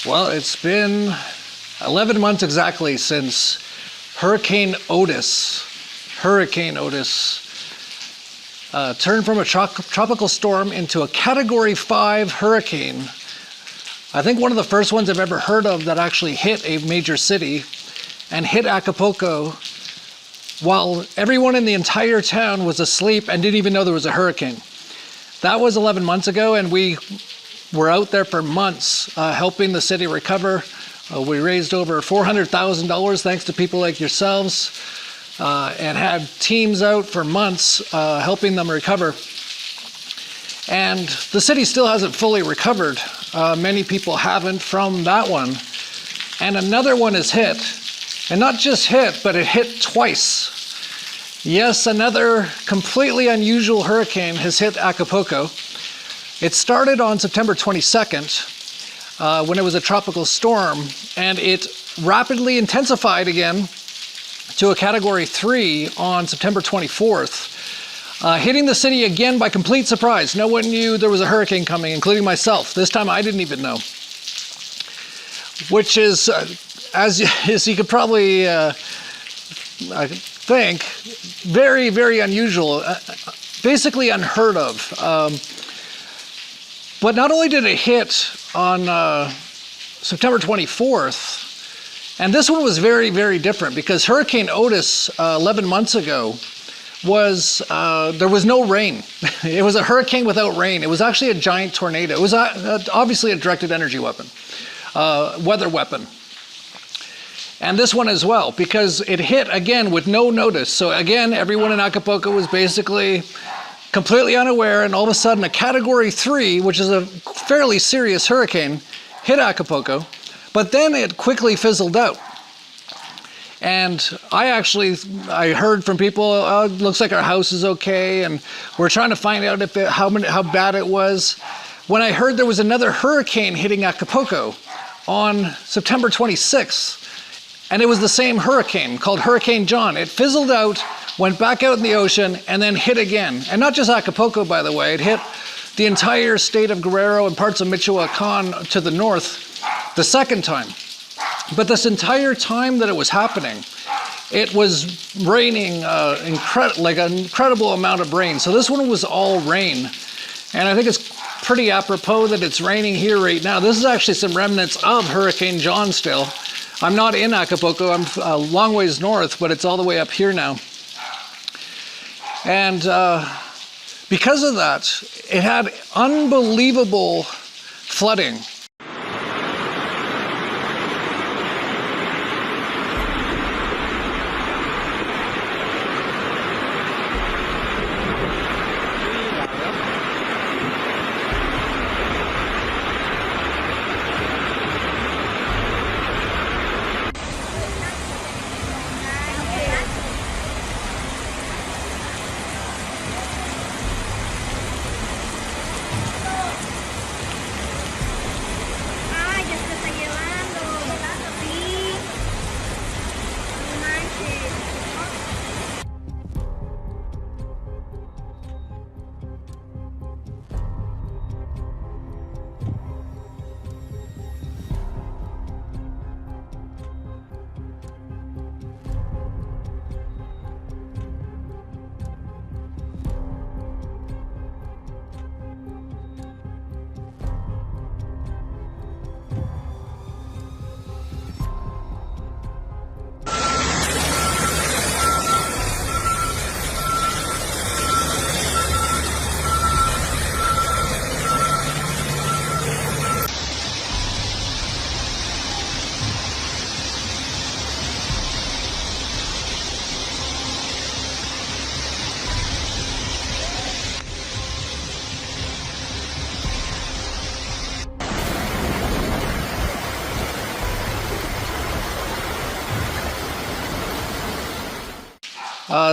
Well, it's been 11 months exactly since Hurricane Otis turned from a tropical storm into a Category 5 hurricane. I think one of the first ones I've ever heard of that actually hit a major city and hit Acapulco while everyone in the entire town was asleep and didn't even know there was a hurricane. That was 11 months ago, and we were out there for months helping the city recover. We raised over $400,000 thanks to people like yourselves, and had teams out for months helping them recover. And the city still hasn't fully recovered. Many people haven't from that one. And another one is hit. And not just hit, but it hit twice. Yes, another completely unusual hurricane has hit Acapulco. It started on September 22nd when it was a tropical storm, and it rapidly intensified again to a Category 3 on September 24th, hitting the city again by complete surprise. No one knew there was a hurricane coming, including myself. This time I didn't even know. Which is, as you could probably think, very, very unusual, basically unheard of. But not only did it hit on September 24th, and this one was very, very different because Hurricane Otis 11 months ago was, there was no rain. It was a hurricane without rain. It was actually a giant tornado. It was obviously a directed energy weapon, weather weapon. And this one as well, because it hit again with no notice. So again, everyone in Acapulco was basically completely unaware, and all of a sudden a Category 3, which is a fairly serious hurricane, hit Acapulco, but then it quickly fizzled out. And I heard from people, oh, it looks like our house is okay, and we're trying to find out how bad it was. When I heard there was another hurricane hitting Acapulco on September 26th, and it was the same hurricane called Hurricane John. It fizzled out, went back out in the ocean, and then hit again. And not just Acapulco, by the way. It hit the entire state of Guerrero and parts of Michoacan to the north the second time. But this entire time that it was happening, it was raining like an incredible amount of rain. So this one was all rain. And I think it's pretty apropos that it's raining here right now. This is actually some remnants of Hurricane John still. I'm not in Acapulco, I'm a long ways north, but it's all the way up here now. And because of that, it had unbelievable flooding.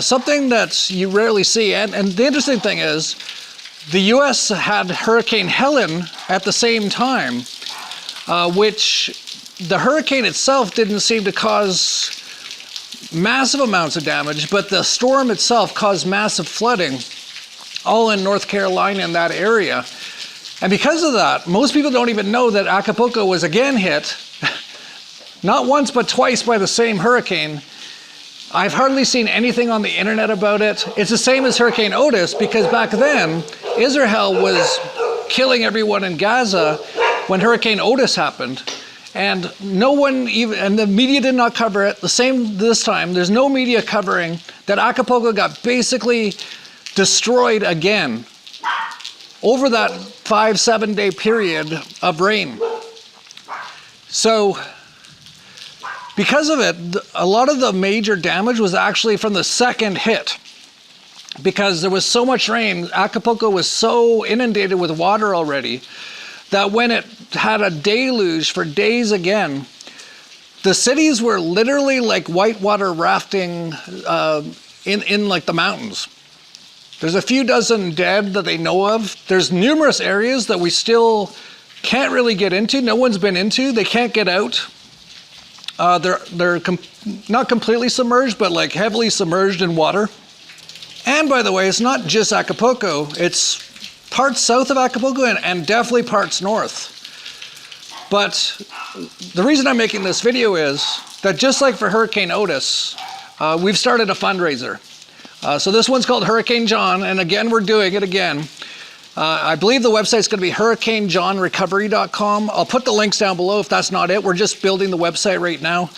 Something that you rarely see, and the interesting thing is, the US had Hurricane Helen at the same time, which the hurricane itself didn't seem to cause massive amounts of damage, but the storm itself caused massive flooding, all in North Carolina in that area. And because of that, most people don't even know that Acapulco was again hit, not once but twice by the same hurricane. I've hardly seen anything on the internet about it. It's the same as Hurricane Otis, because back then, Israel was killing everyone in Gaza when Hurricane Otis happened. And no one even, and the media did not cover it. The same this time, there's no media covering that Acapulco got basically destroyed again over that 5-7 day period of rain. So, because of it, a lot of the major damage was actually from the second hit. Because there was so much rain, Acapulco was so inundated with water already that when it had a deluge for days again, the cities were literally like whitewater rafting in like the mountains. There's a few dozen dead that they know of. There's numerous areas that we still can't really get into. No one's been into. They can't get out. They're not completely submerged, but like heavily submerged in water. And by the way, it's not just Acapulco. It's parts south of Acapulco and definitely parts north. But the reason I'm making this video is that just like for Hurricane Otis, we've started a fundraiser. So this one's called Hurricane John, and again, we're doing it again. I believe the website's going to be hurricanejohnrecovery.com. I'll put the links down below if that's not it. We're just building the website right now.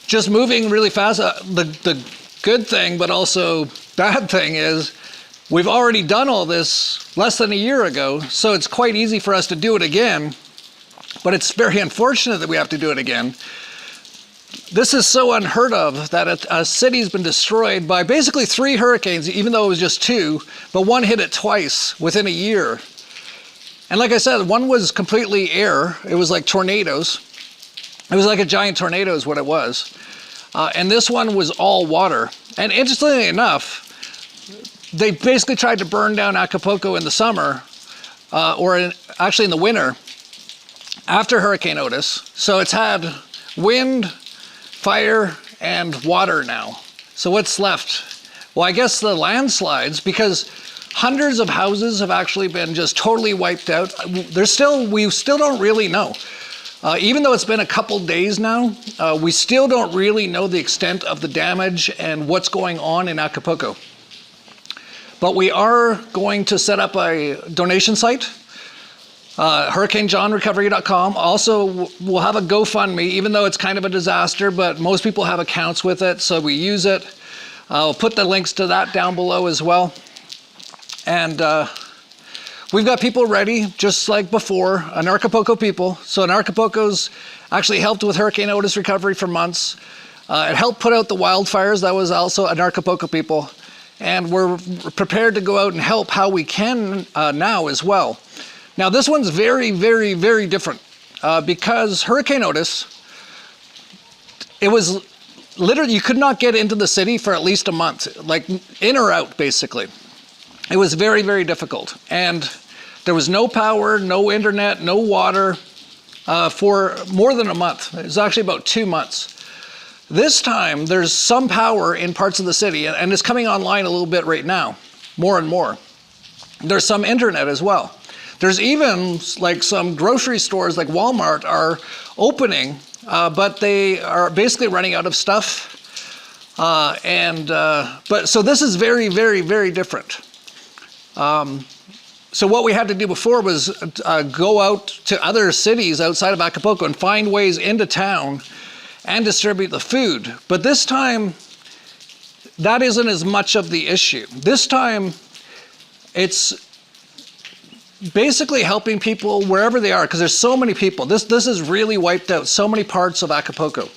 Just moving really fast. The good thing, but also bad thing is we've already done all this less than a year ago, so it's quite easy for us to do it again, but it's very unfortunate that we have to do it again. This is so unheard of that a city's been destroyed by basically 3 hurricanes, even though it was just 2, but one hit it twice within a year. And like I said, one was completely air. It was like tornadoes. It was like a giant tornado is what it was. And this one was all water. And interestingly enough, they basically tried to burn down Acapulco in the summer, actually in the winter, after Hurricane Otis. So it's had wind, fire, and water now. So what's left? Well, I guess the landslides, because hundreds of houses have actually been just totally wiped out. We still don't really know. Even though it's been a couple days now, we still don't really know the extent of the damage and what's going on in Acapulco. But we are going to set up a donation site, hurricanejohnrecovery.com. Also, we'll have a GoFundMe, even though it's kind of a disaster, but most people have accounts with it, so we use it. I'll put the links to that down below as well. And we've got people ready, just like before, Acapulco people. So Acapulco's actually helped with Hurricane Otis recovery for months. It helped put out the wildfires. That was also Acapulco people. And we're prepared to go out and help how we can now as well. Now this one's very, very, very different because Hurricane Otis, it was literally, you could not get into the city for at least a month, like in or out basically. It was very, very difficult. And there was no power, no internet, no water for more than a month. It was actually about 2 months. This time, there's some power in parts of the city, and it's coming online a little bit right now, more and more. There's some internet as well. There's even like some grocery stores like Walmart are opening, but they are basically running out of stuff. So this is very, very, very different. So what we had to do before was go out to other cities outside of Acapulco and find ways into town and distribute the food. But this time, that isn't as much of the issue. This time, it's basically helping people wherever they are, because there's so many people. This has really wiped out so many parts of Acapulco.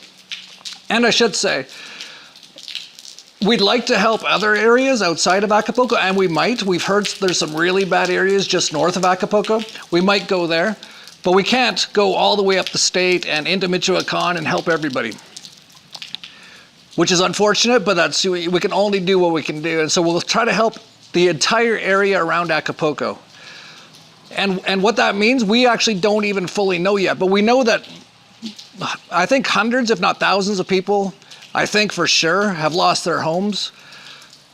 And I should say, we'd like to help other areas outside of Acapulco, and we might. We've heard there's some really bad areas just north of Acapulco. We might go there. But we can't go all the way up the state and into Michoacan and help everybody, which is unfortunate, but we can only do what we can do. And so we'll try to help the entire area around Acapulco. And what that means, we actually don't even fully know yet, but we know that I think hundreds, if not thousands of people, I think for sure, have lost their homes.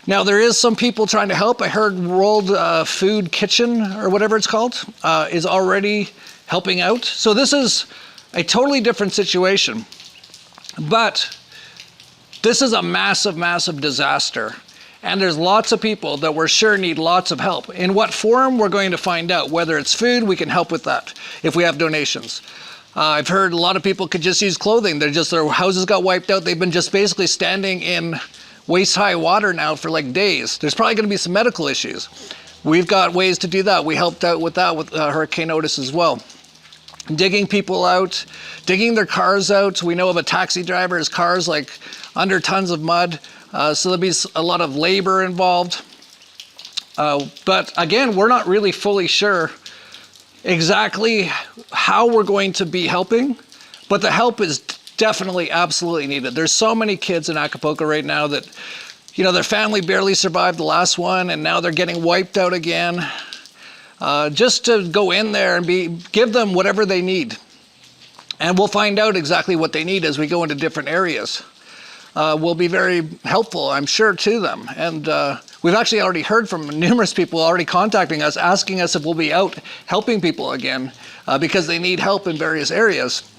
Now, there is some people trying to help. I heard World Food Kitchen, or whatever it's called, is already helping out. So this is a totally different situation. But this is a massive, massive disaster. And there's lots of people that we're sure need lots of help. In what form, we're going to find out. Whether it's food, we can help with that if we have donations. I've heard a lot of people could just use clothing. Their houses got wiped out. They've been just basically standing in waist-high water now for like days. There's probably going to be some medical issues. We've got ways to do that. We helped out with that with Hurricane Otis as well. Digging people out, digging their cars out. We know of a taxi driver, his car's like under tons of mud. So there'll be a lot of labor involved. But again, we're not really fully sure exactly how we're going to be helping, but the help is definitely absolutely needed. There's so many kids in Acapulco right now that, you know, their family barely survived the last one and now they're getting wiped out again. Just to go in there and give them whatever they need. And we'll find out exactly what they need as we go into different areas. Will be very helpful, I'm sure, to them. And we've actually already heard from numerous people already contacting us, asking us if we'll be out helping people again because they need help in various areas.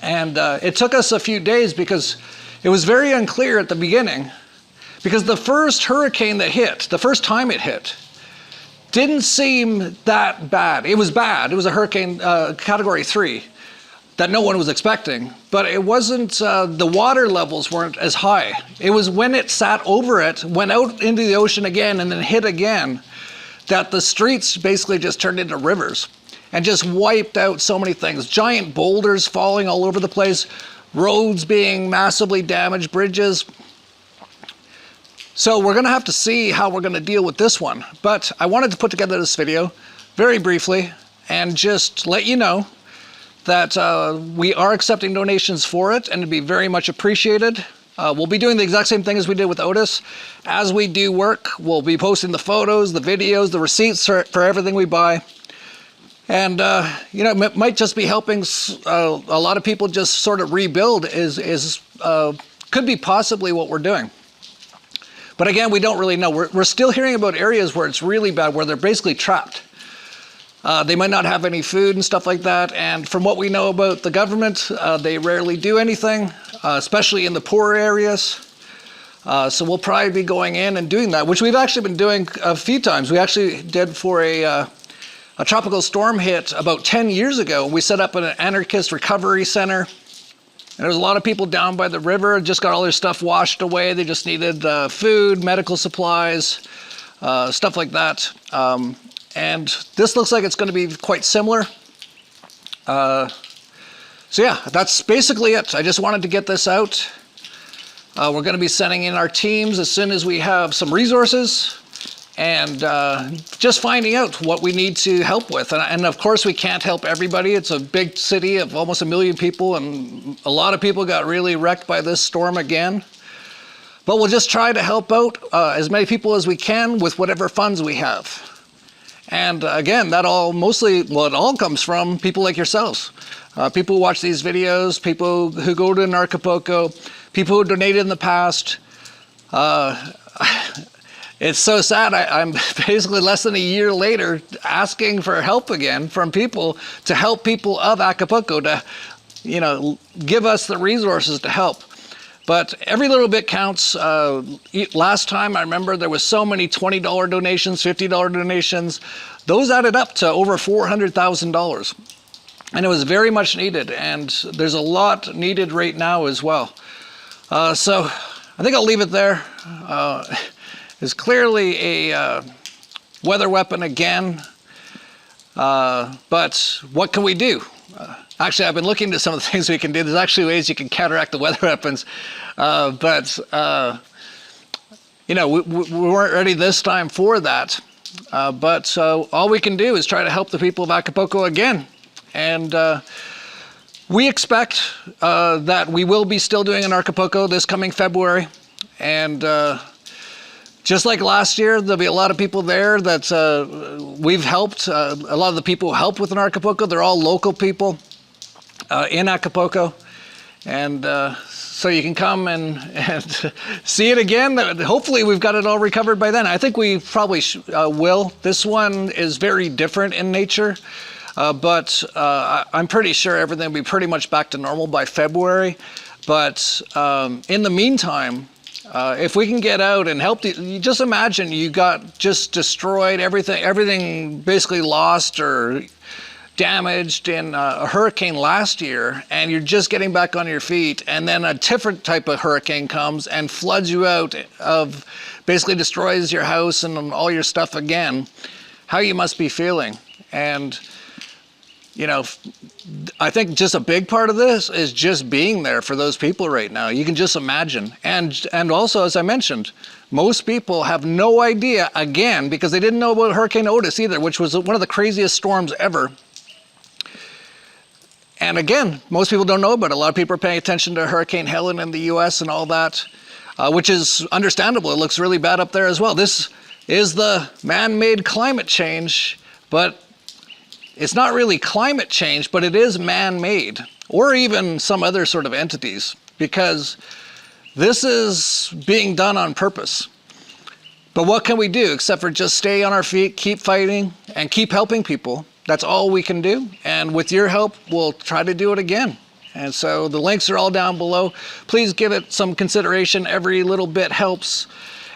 And it took us a few days because it was very unclear at the beginning, because the first hurricane that hit, the first time it hit, didn't seem that bad. It was bad. It was a hurricane category 3 that no one was expecting, but it wasn't, the water levels weren't as high. It was when it sat over it, went out into the ocean again and then hit again, that the streets basically just turned into rivers and just wiped out so many things. Giant boulders falling all over the place, roads being massively damaged, bridges. So we're gonna have to see how we're gonna deal with this one. But I wanted to put together this video very briefly and just let you know that we are accepting donations for it and it'd be very much appreciated. We'll be doing the exact same thing as we did with Otis. As we do work, we'll be posting the photos, the videos, the receipts for everything we buy. And, you know, it might just be helping a lot of people just sort of rebuild could be possibly what we're doing. But again, we don't really know. We're still hearing about areas where it's really bad, where they're basically trapped. They might not have any food and stuff like that. And from what we know about the government, they rarely do anything, especially in the poorer areas. So we'll probably be going in and doing that, which we've actually been doing a few times. We actually did for a tropical storm hit about 10 years ago. We set up an anarchist recovery center. And there was a lot of people down by the river, just got all their stuff washed away. They just needed food, medical supplies, stuff like that. And this looks like it's going to be quite similar. So yeah, that's basically it. I just wanted to get this out. We're going to be sending in our teams as soon as we have some resources and just finding out what we need to help with. And of course, we can't help everybody. It's a big city of almost 1 million people, and a lot of people got really wrecked by this storm again. But we'll just try to help out as many people as we can with whatever funds we have. And again, that all mostly, well, it all comes from people like yourselves. People who watch these videos, people who go to Acapulco, people who donated in the past. It's so sad. I'm basically less than a year later asking for help again from people to help people of Acapulco to, you know, give us the resources to help. But every little bit counts. Last time I remember there was so many $20 donations, $50 donations. Those added up to over $400,000. And it was very much needed. And there's a lot needed right now as well. So I think I'll leave it there. It's clearly a weather weapon again. But what can we do? Actually, I've been looking into some of the things we can do. There's actually ways you can counteract the weather weapons. You know, we weren't ready this time for that. But all we can do is try to help the people of Acapulco again. And we expect that we will be still doing an Acapulco this coming February. And just like last year, there'll be a lot of people there that we've helped. A lot of the people who help with an Acapulco, they're all local people in Acapulco. And so you can come and see it again. Hopefully we've got it all recovered by then. I think we probably will. This one is very different in nature, but I'm pretty sure everything will be pretty much back to normal by February. But in the meantime, if we can get out and help, you just imagine you got just destroyed, everything basically lost or damaged in a hurricane last year, and you're just getting back on your feet, and then a different type of hurricane comes and floods you out of, basically destroys your house and all your stuff again, how you must be feeling. And you know, I think just a big part of this is just being there for those people right now. You can just imagine. And also, as I mentioned, most people have no idea, again, because they didn't know about Hurricane Otis either, which was one of the craziest storms ever. And again, most people don't know about it. A lot of people are paying attention to Hurricane Helen in the US and all that, which is understandable. It looks really bad up there as well. This is the man-made climate change, but it's not really climate change, but it is man-made, or even some other sort of entities, because this is being done on purpose. But what can we do except for just stay on our feet, keep fighting, and keep helping people? That's all we can do. And with your help, we'll try to do it again. And so the links are all down below. Please give it some consideration. Every little bit helps.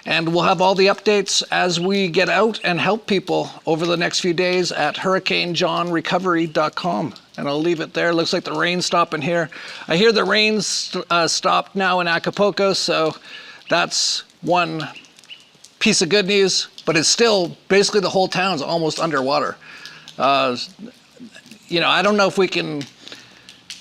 And we'll have all the updates as we get out and help people over the next few days at hurricanejohnrecovery.com. And I'll leave it there. Looks like the rain's stopping here. I hear the rain's stopped now in Acapulco, so that's one piece of good news, but it's still, basically the whole town's almost underwater. You know, I don't know if we can,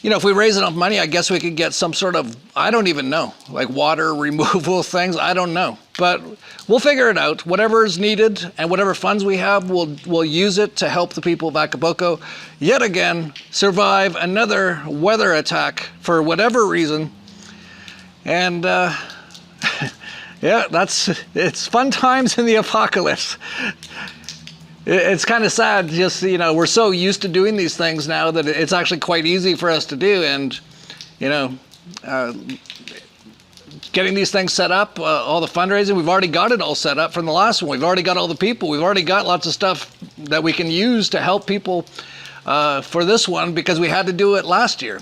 you know, if we raise enough money, I guess we could get some sort of, I don't even know, like water removal things. I don't know, but we'll figure it out. Whatever is needed and whatever funds we have, we'll use it to help the people of Acapulco yet again survive another weather attack for whatever reason. And yeah, it's fun times in the apocalypse. It's kind of sad, just, you know, we're so used to doing these things now that it's actually quite easy for us to do. And, you know, getting these things set up, all the fundraising, we've already got it all set up from the last one. We've already got all the people. We've already got lots of stuff that we can use to help people for this one, because we had to do it last year.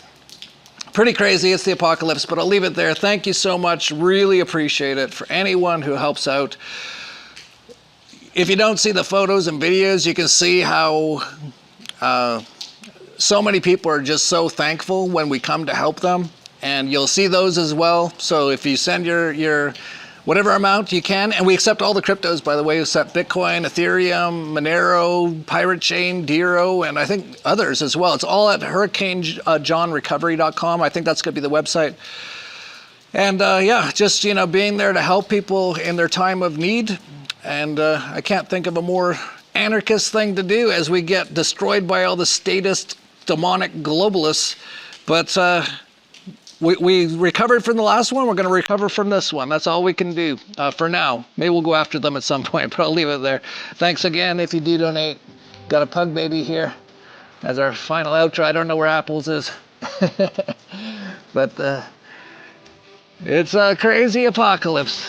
Pretty crazy, it's the apocalypse, but I'll leave it there. Thank you so much, really appreciate it for anyone who helps out. If you don't see the photos and videos, you can see how so many people are just so thankful when we come to help them, and you'll see those as well. So if you send your whatever amount you can, and we accept all the cryptos, by the way. We accept Bitcoin, Ethereum, Monero, Pirate Chain, DERO, and I think others as well. It's all at hurricanejohnrecovery.com. I think that's going to be the website. And yeah, just, you know, being there to help people in their time of need. And I can't think of a more anarchist thing to do as we get destroyed by all the statist, demonic globalists. But we recovered from the last one. We're going to recover from this one. That's all we can do for now. Maybe we'll go after them at some point, but I'll leave it there. Thanks again if you do donate. Got a pug baby here as our final outro. I don't know where Apples is. But it's a crazy apocalypse.